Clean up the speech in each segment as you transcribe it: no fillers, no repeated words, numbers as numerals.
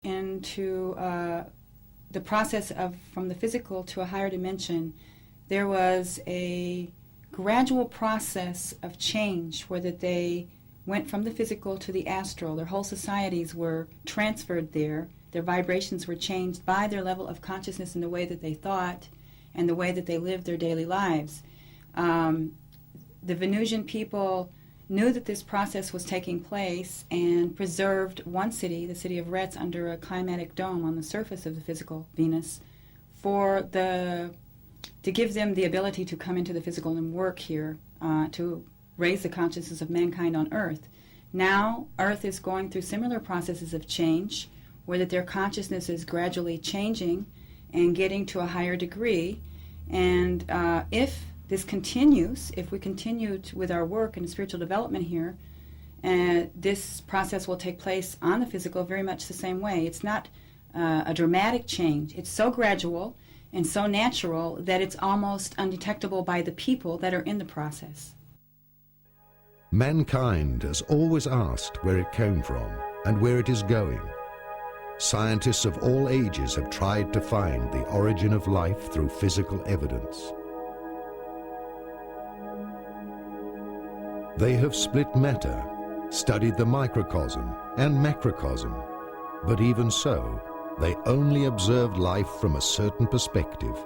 into the process of from the physical to a higher dimension, there was a gradual process of change where that they went from the physical to the astral. Their whole societies were transferred there. Their vibrations were changed by their level of consciousness and the way that they thought and the way that they lived their daily lives. The Venusian people knew that this process was taking place and preserved one city, the city of Retz, under a climatic dome on the surface of the physical Venus to give them the ability to come into the physical and work here to raise the consciousness of mankind on Earth. Now, Earth is going through similar processes of change where that their consciousness is gradually changing and getting to a higher degree. And if this continues, if we continue with our work and spiritual development here, this process will take place on the physical very much the same way. It's not a dramatic change. It's so gradual and so natural that it's almost undetectable by the people that are in the process. Mankind has always asked where it came from and where it is going. Scientists of all ages have tried to find the origin of life through physical evidence. They have split matter, studied the microcosm and macrocosm, but even so, they only observed life from a certain perspective,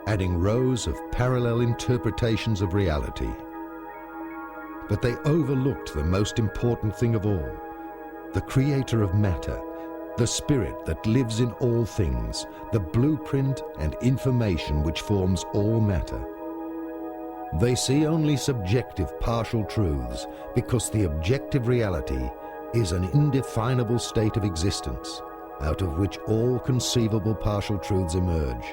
adding rows of parallel interpretations of reality. But they overlooked the most important thing of all, the creator of matter, the spirit that lives in all things, the blueprint and information which forms all matter. They see only subjective partial truths because the objective reality is an indefinable state of existence, out of which all conceivable partial truths emerge.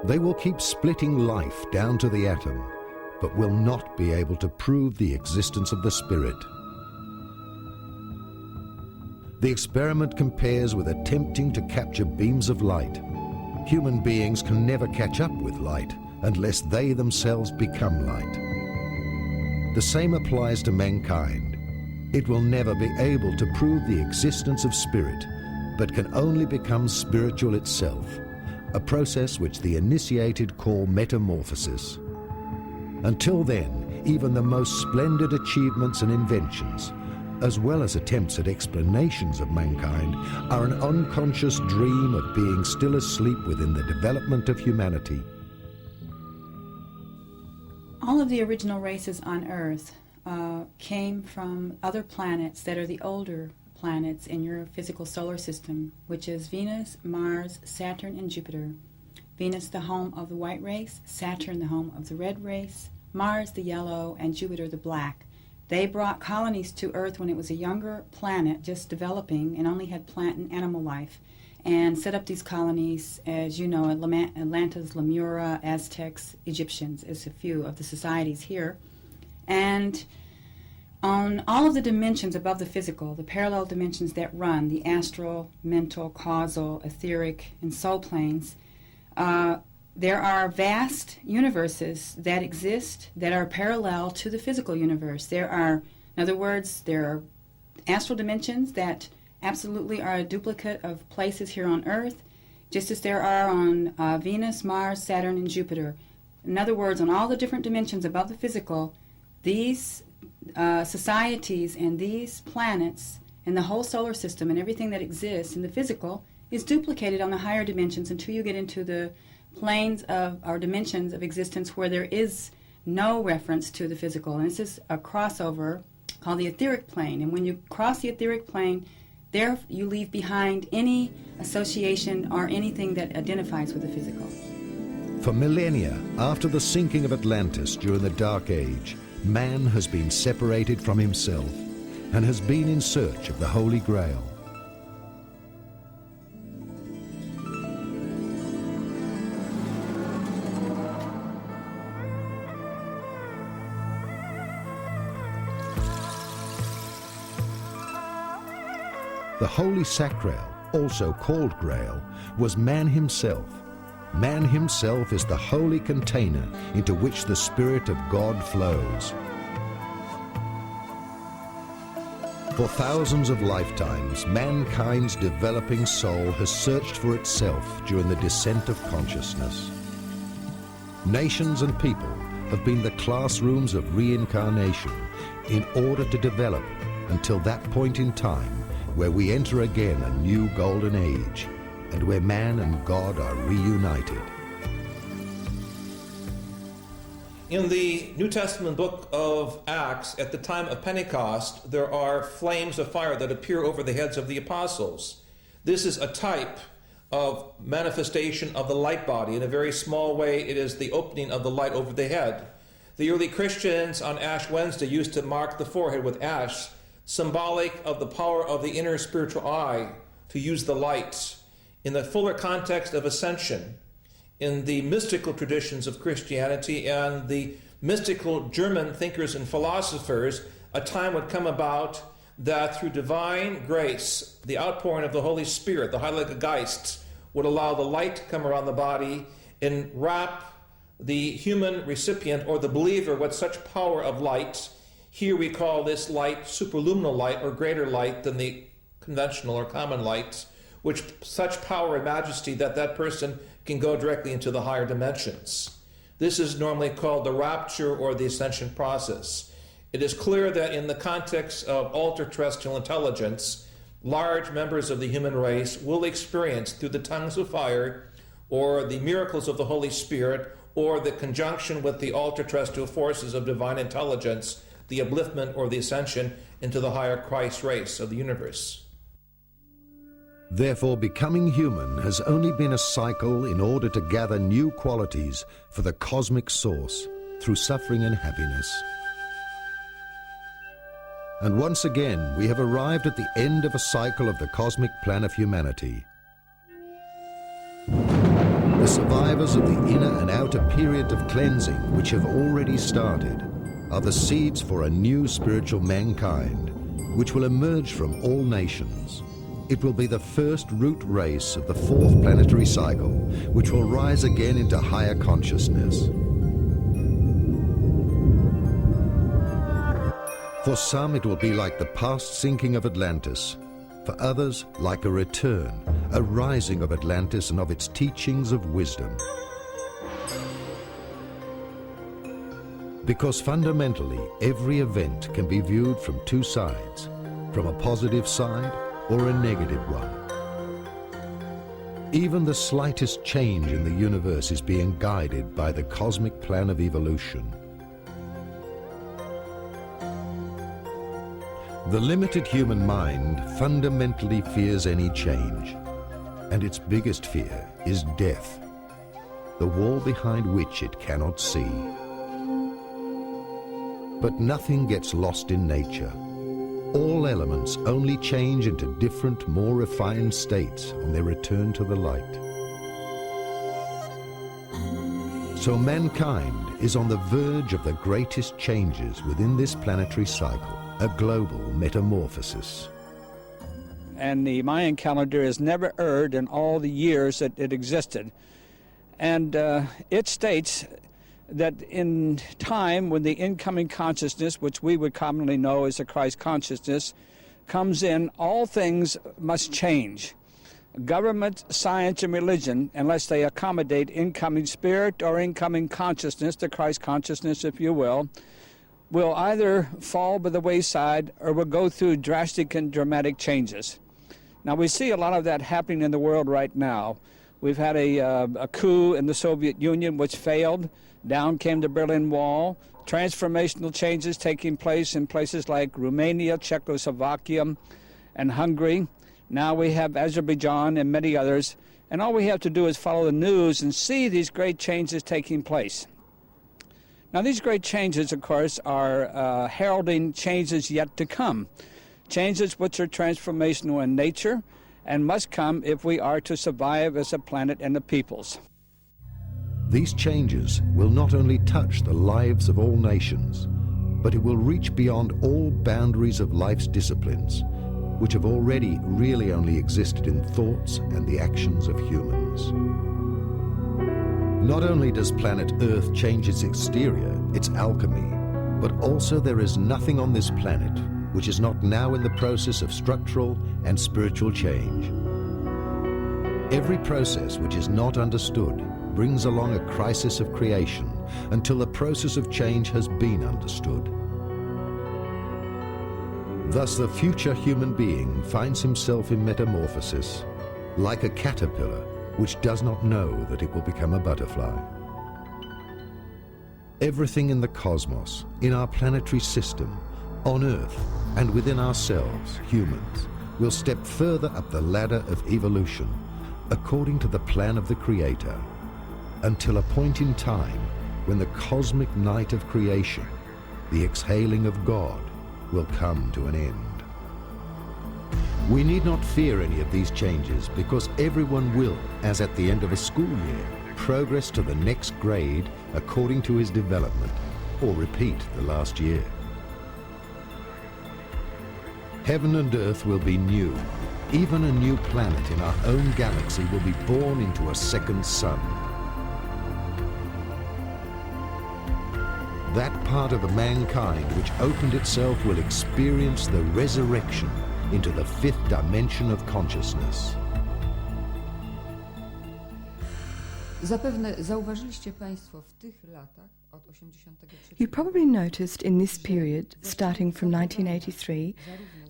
They will keep splitting life down to the atom, but will not be able to prove the existence of the spirit. The experiment compares with attempting to capture beams of light. Human beings can never catch up with light unless they themselves become light. The same applies to mankind. It will never be able to prove the existence of spirit, but can only become spiritual itself, a process which the initiated call metamorphosis. Until then, even the most splendid achievements and inventions, as well as attempts at explanations of mankind, are an unconscious dream of being still asleep within the development of humanity. All of the original races on Earth came from other planets that are the older planets in your physical solar system, which is Venus, Mars, Saturn, and Jupiter. Venus, the home of the white race, Saturn, the home of the red race, Mars, the yellow, and Jupiter, the black. They brought colonies to Earth when it was a younger planet, just developing, and only had plant and animal life, and set up these colonies, as you know, Atlantis, Lemura, Aztecs, Egyptians, as a few of the societies here. And on all of the dimensions above the physical, the parallel dimensions that run, the astral, mental, causal, etheric, and soul planes, there are vast universes that exist that are parallel to the physical universe. There are, in other words, there are astral dimensions that absolutely are a duplicate of places here on Earth, just as there are on Venus, Mars, Saturn, and Jupiter. In other words, on all the different dimensions above the physical, these societies and these planets and the whole solar system and everything that exists in the physical is duplicated on the higher dimensions until you get into the planes of our dimensions of existence where there is no reference to the physical. And this is a crossover called the etheric plane. And when you cross the etheric plane, there you leave behind any association or anything that identifies with the physical. For millennia after the sinking of Atlantis during the Dark Age, man has been separated from himself and has been in search of the Holy Grail. The Holy Sacral, also called Grail, was man himself. Man himself is the holy container into which the Spirit of God flows. For thousands of lifetimes, mankind's developing soul has searched for itself during the descent of consciousness. Nations and people have been the classrooms of reincarnation in order to develop until that point in time where we enter again a new golden age and where man and God are reunited. In the New Testament book of Acts, at the time of Pentecost, there are flames of fire that appear over the heads of the apostles. This is a type of manifestation of the light body. In a very small way, it is the opening of the light over the head. The early Christians on Ash Wednesday used to mark the forehead with ash, symbolic of the power of the inner spiritual eye to use the light. In the fuller context of ascension, in the mystical traditions of Christianity and the mystical German thinkers and philosophers, a time would come about that through divine grace, the outpouring of the Holy Spirit, the Heilige Geist, would allow the light to come around the body and wrap the human recipient or the believer with such power of light. Here we call this light superluminal light, or greater light than the conventional or common lights, which such power and majesty that that person can go directly into the higher dimensions. This is normally called the rapture or the ascension process. It is clear that in the context of ultra-terrestrial intelligence, large members of the human race will experience through the tongues of fire or the miracles of the Holy Spirit or the conjunction with the ultra-terrestrial forces of divine intelligence, the upliftment or the ascension into the higher Christ race of the universe. Therefore, becoming human has only been a cycle in order to gather new qualities for the cosmic source through suffering and happiness. And once again, we have arrived at the end of a cycle of the cosmic plan of humanity. The survivors of the inner and outer period of cleansing, which have already started, are the seeds for a new spiritual mankind, which will emerge from all nations. It will be the first root race of the fourth planetary cycle, which will rise again into higher consciousness. For some, it will be like the past sinking of Atlantis. For others, like a return, a rising of Atlantis and of its teachings of wisdom. Because fundamentally, every event can be viewed from two sides, from a positive side or a negative one. Even the slightest change in the universe is being guided by the cosmic plan of evolution. The limited human mind fundamentally fears any change, and its biggest fear is death, the wall behind which it cannot see. But nothing gets lost in nature. All elements only change into different, more refined states on their return to the light. So mankind is on the verge of the greatest changes within this planetary cycle, a global metamorphosis. And the Mayan calendar has never erred in all the years that it existed. And it states that in time when the incoming consciousness, which we would commonly know as the Christ consciousness, comes in, all things must change. Government, science, and religion, unless they accommodate incoming spirit or incoming consciousness, the Christ consciousness, if you will either fall by the wayside or will go through drastic and dramatic changes. Now, we see a lot of that happening in the world right now. We've had a coup in the Soviet Union which failed. Down came the Berlin Wall. Transformational changes taking place in places like Romania, Czechoslovakia, and Hungary. Now we have Azerbaijan and many others. And all we have to do is follow the news and see these great changes taking place. Now, these great changes, of course, are heralding changes yet to come. Changes which are transformational in nature and must come if we are to survive as a planet and the peoples. These changes will not only touch the lives of all nations, but it will reach beyond all boundaries of life's disciplines, which have already really only existed in thoughts and the actions of humans. Not only does planet Earth change its exterior, its alchemy, but also there is nothing on this planet which is not now in the process of structural and spiritual change. Every process which is not understood brings along a crisis of creation until the process of change has been understood. Thus the future human being finds himself in metamorphosis, like a caterpillar which does not know that it will become a butterfly. Everything in the cosmos, in our planetary system, on Earth, and within ourselves, humans, will step further up the ladder of evolution according to the plan of the Creator, until a point in time when the cosmic night of creation, the exhaling of God, will come to an end. We need not fear any of these changes because everyone will, as at the end of a school year, progress to the next grade according to his development, or repeat the last year. Heaven and earth will be new. Even a new planet in our own galaxy will be born into a second sun. That part of mankind which opened itself will experience the resurrection into the fifth dimension of consciousness. Zapewne zauważyliście Państwo w tych latach od 83. You probably noticed in this period, starting from 1983,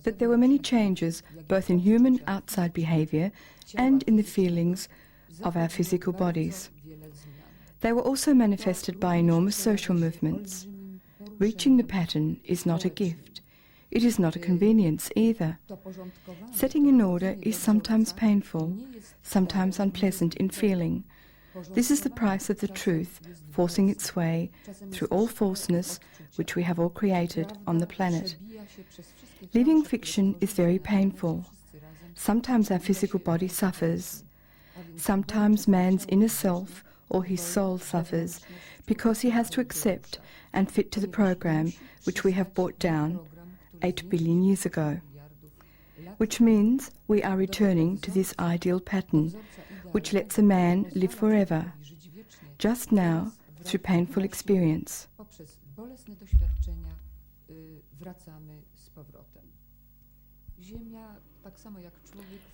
that there were many changes both in human outside behavior and in the feelings of our physical bodies. They were also manifested by enormous social movements. Reaching the pattern is not a gift. It is not a convenience either. Setting in order is sometimes painful, sometimes unpleasant in feeling. This is the price of the truth forcing its way through all falseness which we have all created on the planet. Living fiction is very painful. Sometimes our physical body suffers. Sometimes man's inner self or his soul suffers because he has to accept and fit to the program which we have brought down 8 billion years ago. Which means we are returning to this ideal pattern which lets a man live forever, just now through painful experience.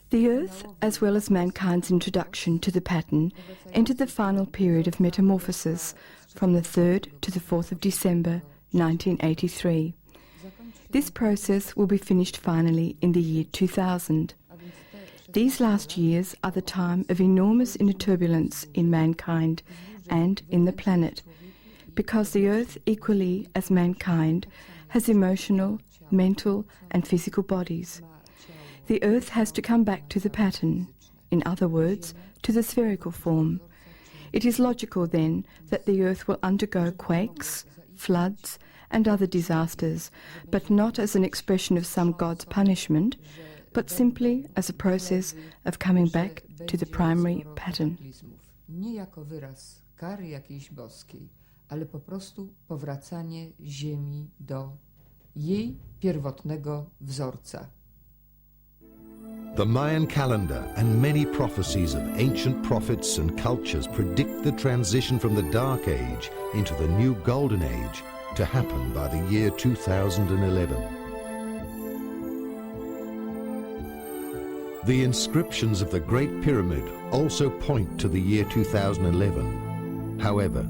The earth, as well as mankind's introduction to the pattern, entered the final period of metamorphosis from the 3rd to the 4th of December 1983. This process will be finished finally in the year 2000. These last years are the time of enormous inner turbulence in mankind and in the planet, because the earth, equally as mankind, has emotional, mental and physical bodies. The earth has to come back to the pattern, in other words, to the spherical form. It is logical then that the earth will undergo quakes, floods and other disasters, but not as an expression of some God's punishment, but simply as a process of coming back to the primary pattern. Nie jako wyraz kary jakiejś boskiej, ale po prostu powracanie Ziemi do jej pierwotnego wzorca. The Mayan calendar and many prophecies of ancient prophets and cultures predict the transition from the Dark Age into the new Golden Age to happen by the year 2011. The inscriptions of the Great Pyramid also point to the year 2011. However,